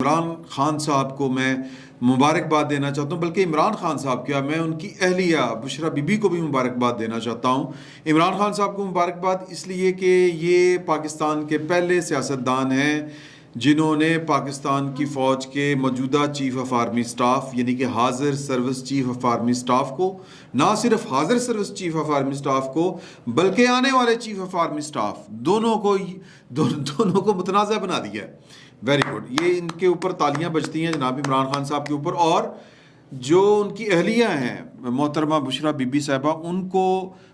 عمران خان صاحب کو میں مبارکباد دینا چاہتا ہوں، بلکہ عمران خان صاحب کیا، میں ان کی اہلیہ بشرا بی بی کو بھی مبارکباد دینا چاہتا ہوں۔ عمران خان صاحب کو مبارکباد اس لیے کہ یہ پاکستان کے پہلے سیاستدان ہیں جنہوں نے پاکستان کی فوج کے موجودہ چیف آف آرمی سٹاف یعنی کہ حاضر service chief of army staff کو، نہ صرف حاضر service chief of army staff کو بلکہ آنے والے چیف آف آرمی سٹاف دونوں کو متنازع بنا دیا ہے۔ ویری گڈ، یہ ان کے اوپر تالیاں بجتی ہیں جناب عمران خان صاحب کے اوپر۔ اور جو ان کی اہلیہ ہیں محترمہ بشرا بی بی صاحبہ، ان کو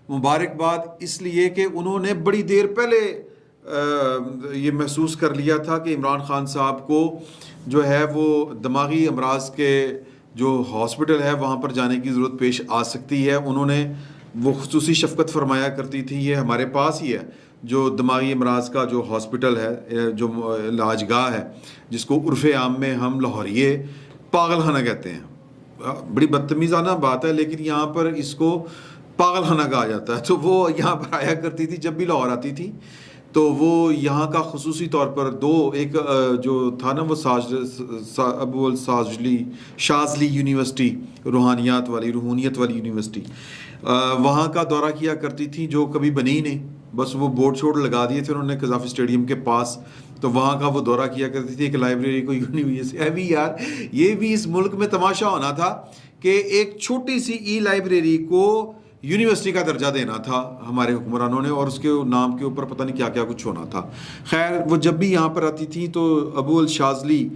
مبارکباد اس لیے کہ انہوں نے بڑی دیر پہلے یہ محسوس کر لیا تھا کہ عمران خان صاحب کو جو ہے وہ دماغی امراض کے جو ہاسپٹل ہے وہاں پر جانے کی ضرورت پیش آ سکتی ہے۔ انہوں نے وہ خصوصی شفقت فرمایا کرتی تھی، یہ ہمارے پاس ہی ہے جو دماغی امراض کا جو ہاسپٹل ہے، جو علاج گاہ ہے، جس کو عرف عام میں ہم لاہوریے پاگل خانہ کہتے ہیں۔ بڑی بدتمیزانہ بات ہے لیکن یہاں پر اس کو پاگل خانہ کہا جاتا ہے۔ تو وہ یہاں پر آیا کرتی تھی، جب بھی لاہور آتی تھی تو وہ یہاں کا خصوصی طور پر ایک جو تھا نا وہ ابو شازلی یونیورسٹی، روحانیت والی یونیورسٹی، وہاں کا دورہ کیا کرتی تھی، جو کبھی بنی ہی نہیں، بس وہ بورڈ چھوڑ لگا دیے تھے انہوں نے قذافی اسٹیڈیم کے پاس، تو وہاں کا وہ دورہ کیا کرتی تھی۔ ایک لائبریری کو یونیورسٹی یار، یہ بھی اس ملک میں تماشا ہونا تھا کہ ایک چھوٹی سی ای لائبریری کو یونیورسٹی کا درجہ دینا تھا ہمارے حکمرانوں نے، اور اس کے نام کے اوپر پتہ نہیں کیا کیا کچھ ہونا تھا۔ خیر، وہ جب بھی یہاں پر آتی تھی تو ابو الشاذلی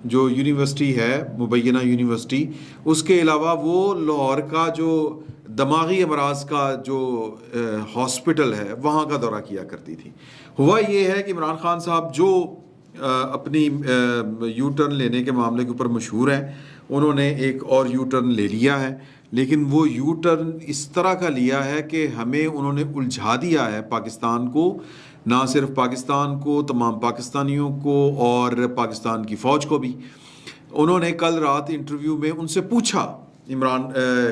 جو یونیورسٹی ہے، مبینہ یونیورسٹی، اس کے علاوہ وہ لاہور کا جو دماغی امراض کا جو ہاسپٹل ہے وہاں کا دورہ کیا کرتی تھی۔ ہوا یہ ہے کہ عمران خان صاحب جو اپنی یو ٹرن لینے کے معاملے کے اوپر مشہور ہیں، انہوں نے ایک اور یو ٹرن لے لیا ہے، لیکن وہ یو ٹرن اس طرح کا لیا ہے کہ ہمیں انہوں نے الجھا دیا ہے، پاکستان کو، نہ صرف پاکستان کو، تمام پاکستانیوں کو اور پاکستان کی فوج کو بھی۔ انہوں نے کل رات انٹرویو میں ان سے پوچھا،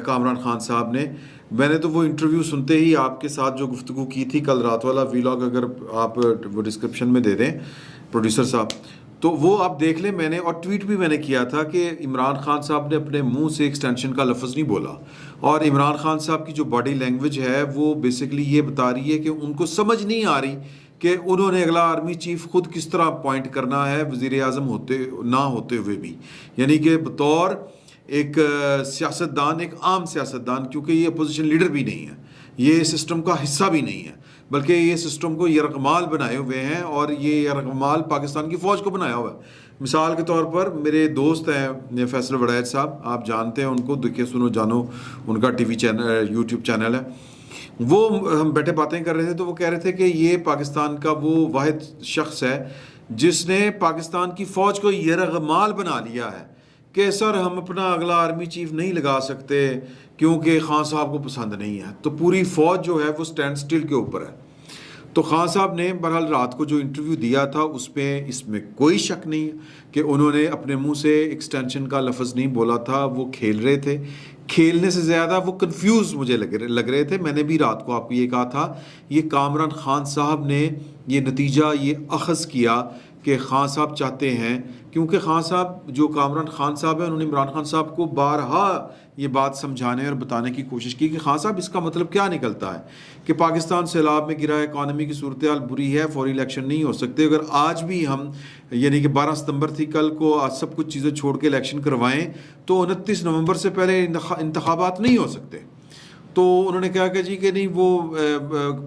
کامران خان صاحب نے، میں نے تو وہ انٹرویو سنتے ہی آپ کے ساتھ جو گفتگو کی تھی کل رات والا ویلاگ، اگر آپ وہ ڈسکرپشن میں دے دیں پروڈیوسر صاحب، تو وہ آپ دیکھ لیں۔ میں نے اور ٹویٹ بھی میں نے کیا تھا کہ عمران خان صاحب نے اپنے منہ سے ایکسٹینشن کا لفظ نہیں بولا، اور عمران خان صاحب کی جو باڈی لینگویج ہے وہ بیسیکلی یہ بتا رہی ہے کہ ان کو سمجھ نہیں آ رہی کہ انہوں نے اگلا آرمی چیف خود کس طرح اپوائنٹ کرنا ہے، وزیر اعظم نہ ہوتے ہوئے بھی، یعنی کہ بطور ایک سیاستدان، ایک عام سیاستدان، کیونکہ یہ اپوزیشن لیڈر بھی نہیں ہے، یہ سسٹم کا حصہ بھی نہیں ہے، بلکہ یہ سسٹم کو یرغمال بنائے ہوئے ہیں، اور یہ یرغمال پاکستان کی فوج کو بنایا ہوا ہے۔ مثال کے طور پر میرے دوست ہیں فیصل وڑیچ صاحب، آپ جانتے ہیں ان کو، دیکھے سنو جانو ان کا T V channel, YouTube channel ہے۔ وہ ہم بیٹھے باتیں کر رہے تھے تو وہ کہہ رہے تھے کہ یہ پاکستان کا وہ واحد شخص ہے جس نے پاکستان کی فوج کو یرغمال بنا لیا ہے کہ سر ہم اپنا اگلا آرمی چیف نہیں لگا سکتے کیونکہ خان صاحب کو پسند نہیں ہے، تو پوری فوج جو ہے وہ سٹینڈ سٹل کے اوپر ہے۔ تو خان صاحب نے بہرحال رات کو جو انٹرویو دیا تھا اس میں کوئی شک نہیں کہ انہوں نے اپنے منہ سے ایکسٹینشن کا لفظ نہیں بولا تھا، وہ کھیل رہے تھے، کھیلنے سے زیادہ وہ کنفیوز مجھے لگ رہے تھے۔ میں نے بھی رات کو آپ کو یہ کہا تھا، یہ کامران خان صاحب نے یہ نتیجہ یہ اخذ کیا کہ خان صاحب چاہتے ہیں، کیونکہ خان صاحب جو کامران خان صاحب ہیں انہوں نے عمران خان صاحب کو بارہا یہ بات سمجھانے اور بتانے کی کوشش کی کہ خان صاحب اس کا مطلب کیا نکلتا ہے کہ پاکستان سیلاب میں گرا ہے، اکانومی کی صورتحال بری ہے، فوری الیکشن نہیں ہو سکتے، اگر آج بھی ہم یعنی کہ 12 ستمبر تھی کل کو، آج سب کچھ چیزیں چھوڑ کے الیکشن کروائیں تو 29 نومبر سے پہلے انتخابات نہیں ہو سکتے۔ تو انہوں نے کہا کہ جی کہ نہیں، وہ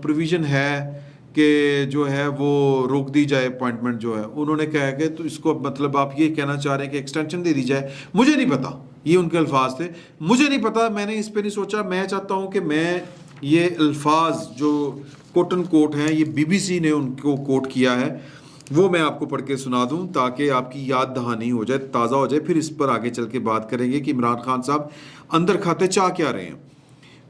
پروویژن ہے کہ جو ہے وہ روک دی جائے اپوائنٹمنٹ جو ہے۔ انہوں نے کہا کہ تو اس کو مطلب آپ یہ کہنا چاہ رہے ہیں کہ ایکسٹینشن دے دی جائے، مجھے نہیں پتا، یہ ان کے الفاظ تھے، مجھے نہیں پتا، میں نے اس پہ نہیں سوچا۔ میں چاہتا ہوں کہ میں یہ الفاظ جو کوٹ ان کوٹ ہیں، یہ بی بی سی نے ان کو کوٹ کیا ہے، وہ میں آپ کو پڑھ کے سنا دوں تاکہ آپ کی یاد دہانی ہو جائے، تازہ ہو جائے، پھر اس پر آگے چل کے بات کریں گے کہ عمران خان صاحب اندر کھاتے چاہ کیا رہے ہیں۔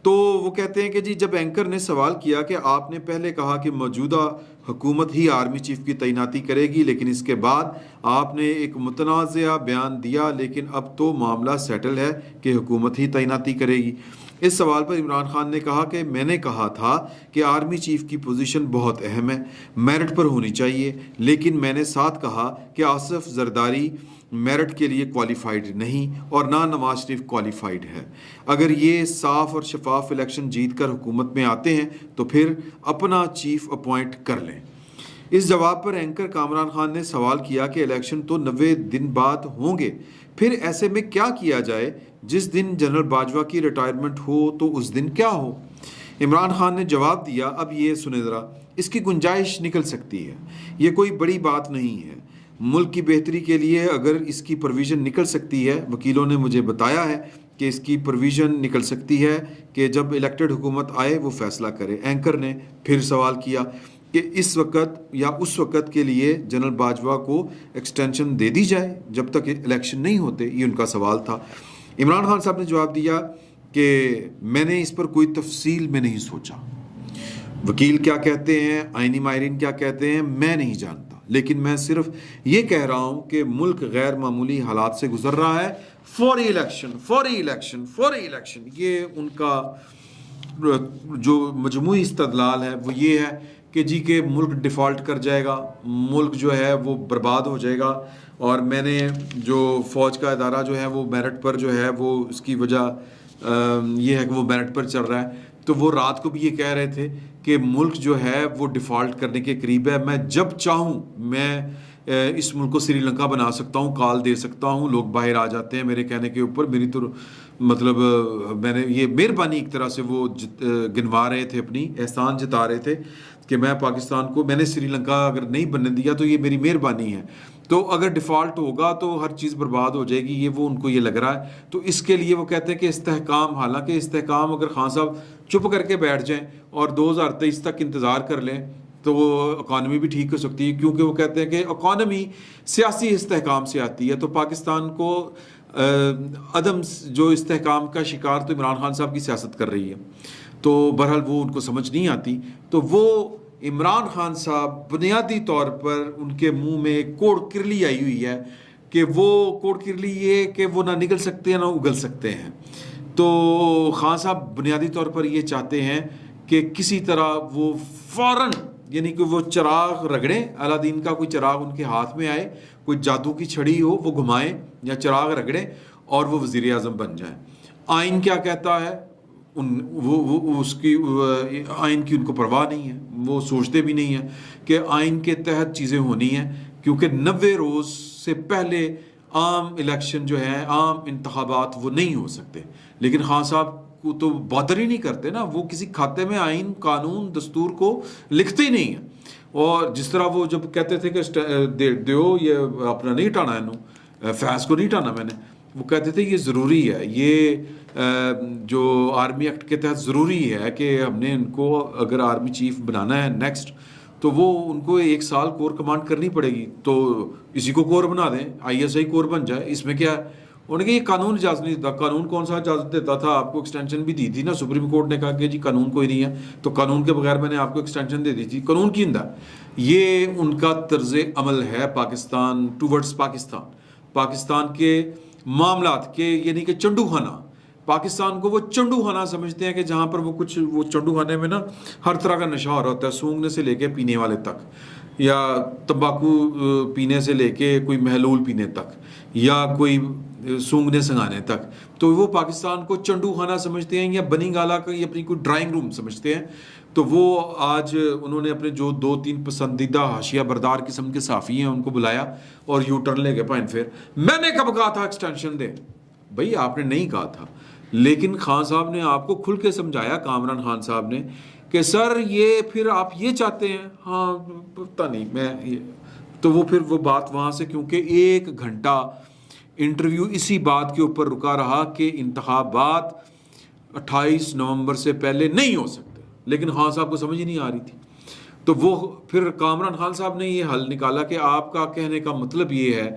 تو وہ کہتے ہیں کہ جی جب اینکر نے سوال کیا کہ آپ نے پہلے کہا کہ موجودہ حکومت ہی آرمی چیف کی تعیناتی کرے گی، لیکن اس کے بعد آپ نے ایک متنازعہ بیان دیا، لیکن اب تو معاملہ سیٹل ہے کہ حکومت ہی تعیناتی کرے گی۔ اس سوال پر عمران خان نے کہا کہ میں نے کہا تھا کہ آرمی چیف کی پوزیشن بہت اہم ہے، میرٹ پر ہونی چاہیے، لیکن میں نے ساتھ کہا کہ آصف زرداری میرٹ کے لیے کوالیفائڈ نہیں اور نہ نواز شریف کوالیفائڈ ہے. اگر یہ صاف اور شفاف الیکشن جیت کر حکومت میں آتے ہیں تو پھر اپنا چیف اپوائنٹ کر لیں. اس جواب پر اینکر کامران خان نے سوال کیا کہ الیکشن تو 90 دن بعد ہوں گے، پھر ایسے میں کیا کیا جائے؟ جس دن جنرل باجوہ کی ریٹائرمنٹ ہو تو اس دن کیا ہو؟ عمران خان نے جواب دیا، اب یہ سنیں ذرا، اس کی گنجائش نکل سکتی ہے، یہ کوئی بڑی بات نہیں ہے. ملک کی بہتری کے لیے اگر اس کی پرویژن نکل سکتی ہے، وکیلوں نے مجھے بتایا ہے کہ اس کی پرویژن نکل سکتی ہے کہ جب الیکٹڈ حکومت آئے وہ فیصلہ کرے. اینکر نے پھر سوال کیا کہ اس وقت یا اس وقت کے لیے جنرل باجوہ کو ایکسٹینشن دے دی جائے جب تک الیکشن نہیں ہوتے، یہ ان کا سوال تھا. عمران خان صاحب نے جواب دیا کہ میں نے اس پر کوئی تفصیل میں نہیں سوچا. وکیل کیا کہتے ہیں، آئینی ماہرین کیا کہتے ہیں، میں نہیں جانتا، لیکن میں صرف یہ کہہ رہا ہوں کہ ملک غیر معمولی حالات سے گزر رہا ہے. فوری الیکشن، فوری الیکشن، فوری الیکشن، یہ ان کا جو مجموعی استدلال ہے وہ یہ ہے کہ جی کہ ملک ڈیفالٹ کر جائے گا، ملک جو ہے وہ برباد ہو جائے گا. اور میں نے جو فوج کا ادارہ جو ہے وہ میرٹ پر جو ہے وہ اس کی وجہ یہ ہے کہ وہ میرٹ پر چل رہا ہے، تو وہ رات کو بھی یہ کہہ رہے تھے کہ ملک جو ہے وہ ڈیفالٹ کرنے کے قریب ہے. میں جب چاہوں میں اس ملک کو سری لنکا بنا سکتا ہوں، کال دے سکتا ہوں، لوگ باہر آ جاتے ہیں میرے کہنے کے اوپر. میری تو مطلب میں نے یہ مہربانی ایک طرح سے وہ گنوا رہے تھے، اپنی احسان جتا رہے تھے کہ میں پاکستان کو، میں نے سری لنکا اگر نہیں بننے دیا تو یہ میری مہربانی ہے، تو اگر ڈیفالٹ ہوگا تو ہر چیز برباد ہو جائے گی، یہ وہ ان کو یہ لگ رہا ہے. تو اس کے لیے وہ کہتے ہیں کہ استحکام، حالانکہ استحکام اگر خان صاحب چپ کر کے بیٹھ جائیں اور 2023 تک انتظار کر لیں تو اکانومی بھی ٹھیک ہو سکتی ہے، کیونکہ وہ کہتے ہیں کہ اکانومی سیاسی استحکام سے آتی ہے. تو پاکستان کو عدم جو استحکام کا شکار تو عمران خان صاحب کی سیاست کر رہی ہے، تو بہرحال وہ ان کو سمجھ نہیں آتی. تو وہ عمران خان صاحب بنیادی طور پر ان کے منہ میں ایک کوڑ کرلی آئی ہوئی ہے کہ وہ کوڑ کرلی یہ کہ وہ نہ نکل سکتے ہیں نہ اگل سکتے ہیں. تو خان صاحب بنیادی طور پر یہ چاہتے ہیں کہ کسی طرح وہ فوراً، یعنی کہ وہ چراغ رگڑیں، الادین کا کوئی چراغ ان کے ہاتھ میں آئے، کوئی جادو کی چھڑی ہو وہ گھمائیں یا چراغ رگڑیں اور وہ وزیر اعظم بن جائیں. آئین کیا کہتا ہے، اس کی آئین کی ان کو پرواہ نہیں ہے، وہ سوچتے بھی نہیں ہیں کہ آئین کے تحت چیزیں ہونی ہیں، کیونکہ 90 روز سے پہلے عام الیکشن جو ہے، عام انتخابات وہ نہیں ہو سکتے. لیکن خان صاحب کو تو بادر ہی نہیں کرتے نا، وہ کسی کھاتے میں آئین، قانون، دستور کو لکھتے ہی نہیں ہیں. اور جس طرح وہ جب کہتے تھے کہ دیو یہ اپنا نہیں ٹانا ہے، فیض کو نہیں ٹانا میں نے، وہ کہتے تھے یہ ضروری ہے، یہ جو آرمی ایکٹ کے تحت ضروری ہے کہ ہم نے ان کو اگر آرمی چیف بنانا ہے نیکسٹ، تو وہ ان کو 1 سال کور کمانڈ کرنی پڑے گی. تو اسی کو کور بنا دیں، ISI کور بن جائے، اس میں کیا ہے. انہوں نے کہا یہ قانون اجازت نہیں دیتا. قانون کون سا اجازت دیتا تھا؟ آپ کو ایکسٹینشن بھی دی تھی نا، سپریم کورٹ نے کہا کہ جی قانون کوئی نہیں ہے، تو قانون کے بغیر میں نے آپ کو ایکسٹینشن دے دی تھی. قانون کی اندر یہ ان کا طرز عمل ہے پاکستان ٹوورڈز پاکستان کے معاملات کے، یعنی کہ چنڈو خانہ. پاکستان کو وہ چنڈو خانہ سمجھتے ہیں کہ جہاں پر وہ چنڈو خانے میں نا ہر طرح کا نشہ ہو رہا ہوتا ہے، سونگنے سے لے کے پینے والے تک، یا تمباکو پینے سے لے کے کوئی محلول پینے تک، یا کوئی سونگنے سنگانے تک. تو وہ پاکستان کو چنڈو خانہ سمجھتے ہیں، یا بنی گالا کا یہ اپنی کوئی ڈرائنگ روم سمجھتے ہیں. تو وہ آج انہوں نے اپنے جو 2-3 پسندیدہ حاشیہ بردار قسم کے صحافی ہیں ان کو بلایا اور یو ٹرن لے کے پائن پھر میں نے کب کہا تھا ایکسٹینشن دے. بھئی آپ نے نہیں کہا تھا، لیکن خان صاحب نے آپ کو کھل کے سمجھایا، کامران خان صاحب نے، کہ سر یہ پھر آپ یہ چاہتے ہیں. ہاں پتہ نہیں میں تو وہ پھر وہ بات وہاں سے، کیونکہ 1 گھنٹہ انٹرویو اسی بات کے اوپر رکا رہا کہ انتخابات 28 نومبر سے پہلے نہیں ہو سکتے. لیکن خان صاحب کو سمجھ ہی نہیں آ رہی تھی. تو وہ پھر کامران خان صاحب نے یہ حل نکالا کہ آپ کا کہنے کا مطلب یہ ہے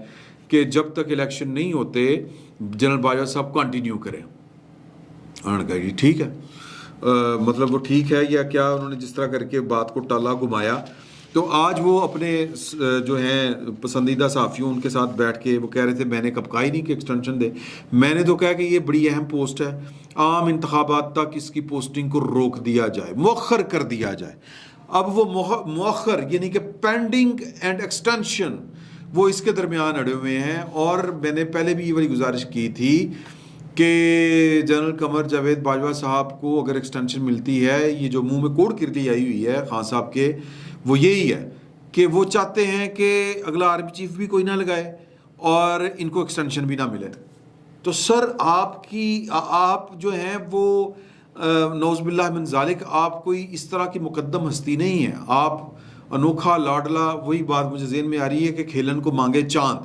کہ جب تک الیکشن نہیں ہوتے جنرل باجوہ صاحب کنٹینیو کریں. انہوں نے کہا جی ٹھیک ہے، مطلب وہ ٹھیک ہے یا کیا، انہوں نے جس طرح کر کے بات کو ٹالا گھمایا. تو آج وہ اپنے جو ہیں پسندیدہ صحافیوں ان کے ساتھ بیٹھ کے وہ کہہ رہے تھے میں نے کب کہا ہی نہیں کہ ایکسٹینشن دے. میں نے تو کہا کہ یہ بڑی اہم پوسٹ ہے، عام انتخابات تک اس کی پوسٹنگ کو روک دیا جائے، مؤخر کر دیا جائے. اب وہ مؤخر یعنی کہ پینڈنگ اینڈ ایکسٹینشن وہ اس کے درمیان اڑے ہوئے ہیں. اور میں نے پہلے بھی یہ والی گزارش کی تھی کہ جنرل قمر جاوید باجوہ صاحب کو اگر ایکسٹینشن ملتی ہے, یہ جو منہ میں کوڑ کردی آئی ہوئی ہے خان صاحب کے, وہ یہی ہے کہ وہ چاہتے ہیں کہ اگلا آرمی چیف بھی کوئی نہ لگائے اور ان کو ایکسٹینشن بھی نہ ملے. تو سر آپ جو ہیں وہ نعوذ باللہ من ذالک, آپ کوئی اس طرح کی مقدم ہستی نہیں ہے. آپ انوکھا لاڈلا, وہی بات مجھے ذہن میں آ رہی ہے کہ کھیلن کو مانگے چاند.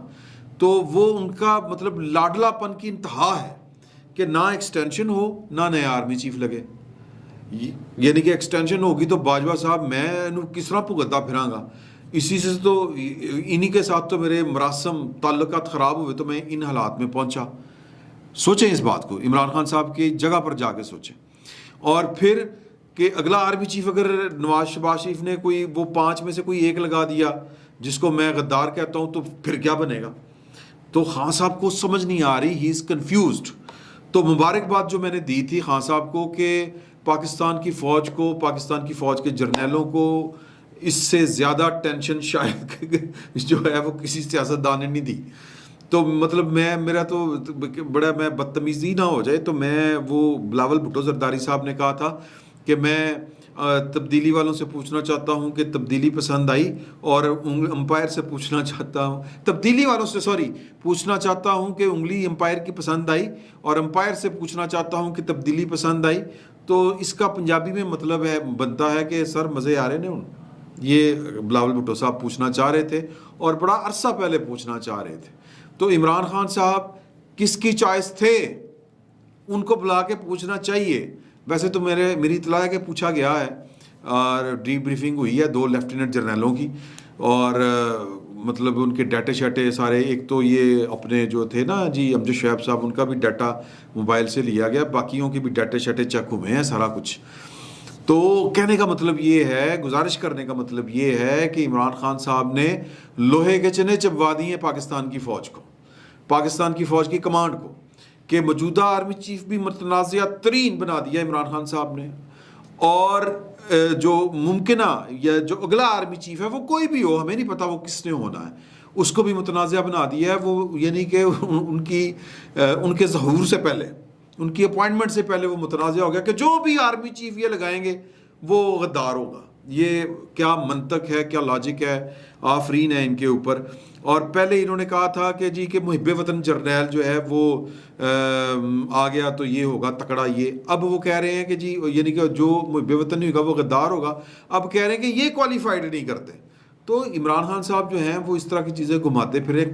تو وہ ان کا مطلب لاڈلا پن کی انتہا ہے کہ نہ ایکسٹینشن ہو نہ نیا آرمی چیف لگے. یعنی کہ ایکسٹینشن ہوگی تو باجوہ صاحب میں کس طرح بھگتتا پھراں گا. اسی سے تو انہی کے ساتھ تو میرے مراسم تعلقات خراب ہوئے تو میں ان حالات میں پہنچا. سوچیں اس بات کو, عمران خان صاحب کی جگہ پر جا کے سوچیں. اور پھر کہ اگلا آرمی چیف اگر نواز شباز شریف نے کوئی وہ 5 میں سے کوئی ایک لگا دیا جس کو میں غدار کہتا ہوں, تو پھر کیا بنے گا. تو خان صاحب کو سمجھ نہیں آ رہی, ہی از کنفیوزڈ. تو مبارکباد جو میں نے دی تھی خان صاحب کو کہ پاکستان کی فوج کو, پاکستان کی فوج کے جرنیلوں کو اس سے زیادہ ٹینشن شاید جو ہے وہ کسی سیاستدان نے نہیں دی. تو مطلب میرا تو بڑا میں بدتمیزی نہ ہو جائے تو میں وہ بلاول بھٹو زرداری صاحب نے کہا تھا کہ میں تبدیلی والوں سے پوچھنا چاہتا ہوں کہ تبدیلی پسند آئی, اور امپائر سے پوچھنا چاہتا ہوں, تبدیلی والوں سے پوچھنا چاہتا ہوں کہ انگلی امپائر کی پسند آئی, اور امپائر سے پوچھنا چاہتا ہوں کہ تبدیلی پسند آئی. تو اس کا پنجابی میں مطلب بنتا ہے کہ سر مزے آ رہے ہیں. یہ بلاول بھٹو صاحب پوچھنا چاہ رہے تھے اور بڑا عرصہ پہلے پوچھنا چاہ رہے تھے. تو عمران خان صاحب کس کی چوائس تھے, ان کو بلا کے پوچھنا چاہیے. ویسے تو میری اطلاع ہے کہ پوچھا گیا ہے اور ڈی بریفنگ ہوئی ہے 2 لیفٹیننٹ جرنیلوں کی, اور مطلب ان کے ڈیٹے شیٹے سارے, ایک تو یہ اپنے جو تھے نا جی امجد شعیب صاحب, ان کا بھی ڈیٹا موبائل سے لیا گیا, باقیوں کی بھی ڈیٹے شیٹے چیک ہوئے ہیں سارا کچھ. تو کہنے کا مطلب یہ ہے, گزارش کرنے کا مطلب یہ ہے کہ عمران خان صاحب نے لوہے کے چنے چبوا دیے پاکستان کی فوج کو, پاکستان کی فوج کی کمانڈ کو, کہ موجودہ آرمی چیف بھی متنازعہ ترین بنا دیا عمران خان صاحب نے, اور جو ممکنہ یا جو اگلا آرمی چیف ہے وہ کوئی بھی ہو, ہمیں نہیں پتا وہ کس نے ہونا ہے, اس کو بھی متنازعہ بنا دیا ہے. وہ یعنی کہ ان کے ظہور سے پہلے, ان کی اپوائنٹمنٹ سے پہلے وہ متنازع ہو گیا کہ جو بھی آرمی چیف یہ لگائیں گے وہ غدار ہوگا. یہ کیا منطق ہے, کیا لاجک ہے, آفرین ہے ان کے اوپر. اور پہلے انہوں نے کہا تھا کہ جی کہ محب وطن جرنیل جو ہے وہ آ گیا تو یہ ہوگا تکڑا. یہ اب وہ کہہ رہے ہیں کہ جی یعنی کہ جو محب وطن نہیں ہوگا وہ غدار ہوگا. اب کہہ رہے ہیں کہ یہ کوالیفائڈ نہیں کرتے. تو عمران خان صاحب جو ہیں وہ اس طرح کی چیزیں گھماتے پھرے,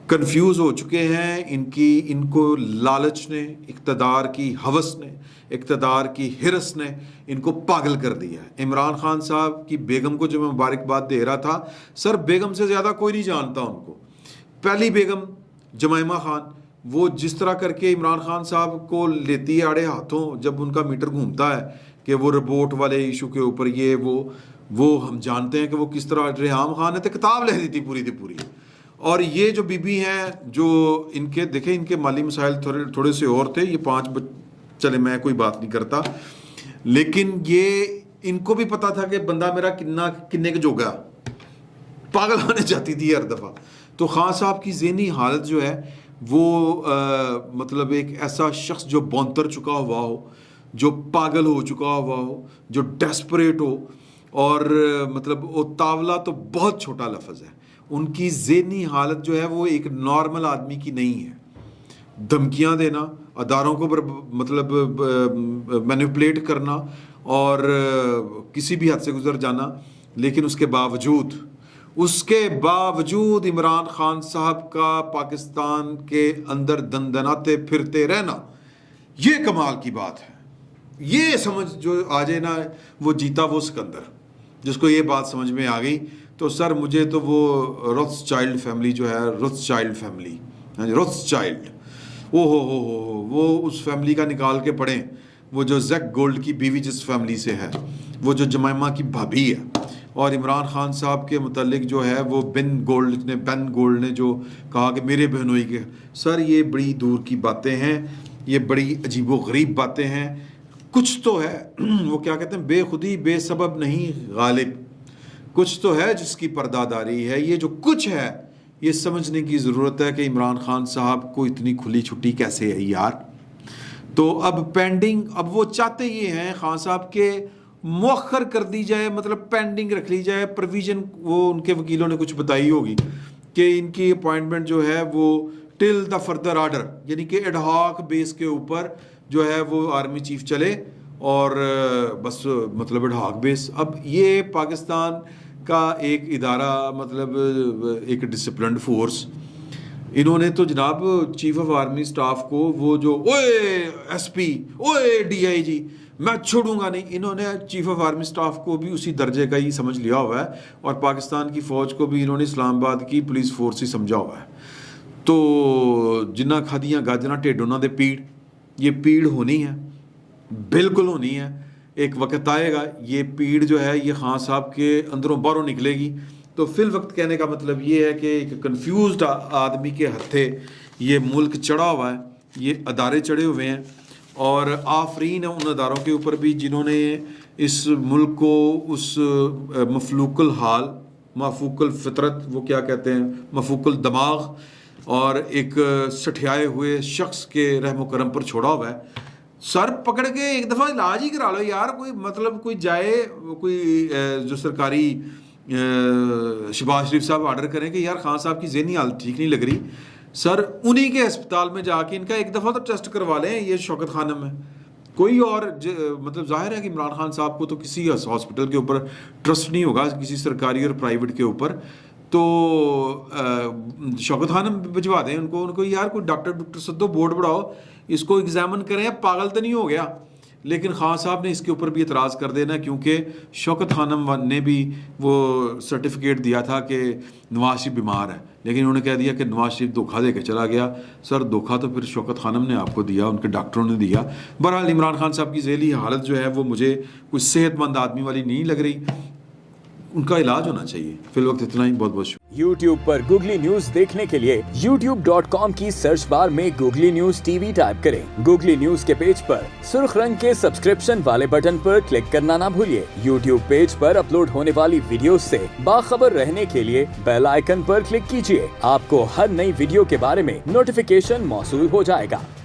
کنفیوز ہو چکے ہیں. ان کو لالچ نے, اقتدار کی ہوس نے, اقتدار کی ہرس نے ان کو پاگل کر دیا ہے. عمران خان صاحب کی بیگم کو جو میں مبارکباد دے رہا تھا, سر بیگم سے زیادہ کوئی نہیں جانتا ان کو. پہلی بیگم جمائمہ خان, وہ جس طرح کر کے عمران خان صاحب کو لیتی ہے آڑے ہاتھوں جب ان کا میٹر گھومتا ہے کہ وہ رپورٹ والے ایشو کے اوپر یہ وہ ہم جانتے ہیں کہ وہ کس طرح. ریحام خان نے تو کتاب لکھ دی تھی پوری کی پوری. اور یہ جو بی بی ہیں جو ان کے دیکھیں, ان کے مالی مسائل تھوڑے سے اور تھے. یہ 5 چلے میں کوئی بات نہیں کرتا, لیکن یہ ان کو بھی پتا تھا کہ بندہ میرا کنے کے جوگا, پاگل ہونے جاتی تھی ہر دفعہ. تو خان صاحب کی ذہنی حالت جو ہے وہ مطلب ایک ایسا شخص جو بونتر چکا ہوا ہو, جو پاگل ہو چکا ہوا ہو, جو ڈیسپریٹ ہو, اور مطلب وہ تاولا تو بہت چھوٹا لفظ ہے. ان کی ذہنی حالت جو ہے وہ ایک نارمل آدمی کی نہیں ہے. دھمکیاں دینا, اداروں کو مطلب مینیپولیٹ کرنا, اور کسی بھی حد سے گزر جانا. لیکن اس کے باوجود عمران خان صاحب کا پاکستان کے اندر دندناتے پھرتے رہنا, یہ کمال کی بات ہے. یہ سمجھ جو آ جائے نا, وہ جیتا وہ سکندر. جس کو یہ بات سمجھ میں آ گئی تو سر مجھے تو وہ روتھ چائلڈ فیملی جو ہے, روتھ چائلڈ وہ اس فیملی کا نکال کے پڑھیں. وہ جو زیک گولڈ کی بیوی جس فیملی سے ہے, وہ جو جمائمہ کی بھابھی ہے. اور عمران خان صاحب کے متعلق جو ہے وہ بن گولڈ نے جو کہا کہ میرے بہنوئی کے, سر یہ بڑی دور کی باتیں ہیں, یہ بڑی عجیب و غریب باتیں ہیں. کچھ تو ہے, وہ کیا کہتے ہیں, بے خودی بے سبب نہیں غالب. کچھ تو ہے جس کی پرداداری ہے. یہ جو کچھ ہے یہ سمجھنے کی ضرورت ہے کہ عمران خان صاحب کو اتنی کھلی چھٹی کیسے ہے یار. تو اب پینڈنگ، اب وہ چاہتے یہ ہیں خان صاحب کے مؤخر کر دی جائے، مطلب پینڈنگ رکھ لی جائے پروویژن. وہ ان کے وکیلوں نے کچھ بتائی ہوگی کہ ان کی اپوائنٹمنٹ جو ہے وہ ٹل دا فردر آرڈر، یعنی کہ ایڈ ہاک بیس کے اوپر جو ہے وہ آرمی چیف چلے اور بس مطلب ایڈ ہاک بیس. اب یہ پاکستان کا ایک ادارہ، مطلب ایک ڈسپلنڈ فورس، انہوں نے تو جناب چیف آف آرمی اسٹاف کو وہ جو اوئے ایس پی اوئے ڈی آئی جی میں چھوڑوں گا نہیں، انہوں نے چیف آف آرمی اسٹاف کو بھی اسی درجے کا ہی سمجھ لیا ہوا ہے، اور پاکستان کی فوج کو بھی انہوں نے اسلام آباد کی پولیس فورس ہی سمجھا ہوا ہے. تو جنہ کھادیاں گاجنا ٹھڈ انہوں نے پیڑ، یہ پیڑ ہونی ہے، بالکل ہونی ہے. ایک وقت آئے گا یہ پیڑ جو ہے یہ خان صاحب کے اندروں باہروں نکلے گی. تو فی الوقت کہنے کا مطلب یہ ہے کہ ایک کنفیوزڈ آدمی کے ہتھے یہ ملک چڑھا ہوا ہے، یہ ادارے چڑھے ہوئے ہیں، اور آفرین ہے ان اداروں کے اوپر بھی جنہوں نے اس ملک کو اس مفلوق الحال، مفوق الفطرت، وہ کیا کہتے ہیں، مفوق الدماغ، اور ایک سٹھیائے ہوئے شخص کے رحم و کرم پر چھوڑا ہوا ہے. سر پکڑ کے ایک دفعہ علاج ہی کرا لو یار. کوئی مطلب کوئی جائے، کوئی جو سرکاری شہباز شریف صاحب آرڈر کریں کہ یار خان صاحب کی ذہنی حالت ٹھیک نہیں لگ رہی، سر انہی کے اسپتال میں جا کے ان کا ایک دفعہ تو ٹیسٹ کروا لیں. یہ شوکت خانم ہے، کوئی اور مطلب ظاہر ہے کہ عمران خان صاحب کو تو کسی ہاسپٹل کے اوپر ٹرسٹ نہیں ہوگا، کسی سرکاری اور پرائیویٹ کے اوپر. تو شوکت خانم بھجوا دیں ان کو یار کوئی ڈاکٹر سدو، بورڈ بڑھاؤ، اس کو ایگزامن کریں، پاگل تو نہیں ہو گیا. لیکن خان صاحب نے اس کے اوپر بھی اعتراض کر دینا، کیونکہ شوکت خانم نے بھی وہ سرٹیفکیٹ دیا تھا کہ نواز شریف بیمار ہے، لیکن انہوں نے کہہ دیا کہ نواز شریف دھوکہ دے کے چلا گیا. سر دھوکہ تو پھر شوکت خانم نے آپ کو دیا، ان کے ڈاکٹروں نے دیا. بہرحال عمران خان صاحب کی ذیلی حالت جو ہے وہ مجھے کوئی صحت مند آدمی والی نہیں لگ رہی، ان کا علاج ہونا چاہیے. فی الوقت اتنا ہی، بہت بہت شکریہ. YouTube پر گوگلی نیوز دیکھنے کے لیے youtube.com کی سرچ بار میں googly news T V type کریں. گوگلی نیوز کے پیج پر سرخ رنگ کے سبسکرپشن والے بٹن پر کلک کرنا نہ بھولیے. YouTube پیج پر اپلوڈ ہونے والی ویڈیوز سے باخبر رہنے کے لیے بیل آئیکن پر کلک کیجیے. آپ کو ہر نئی ویڈیو کے بارے میں نوٹیفیکیشن موصول ہو جائے گا.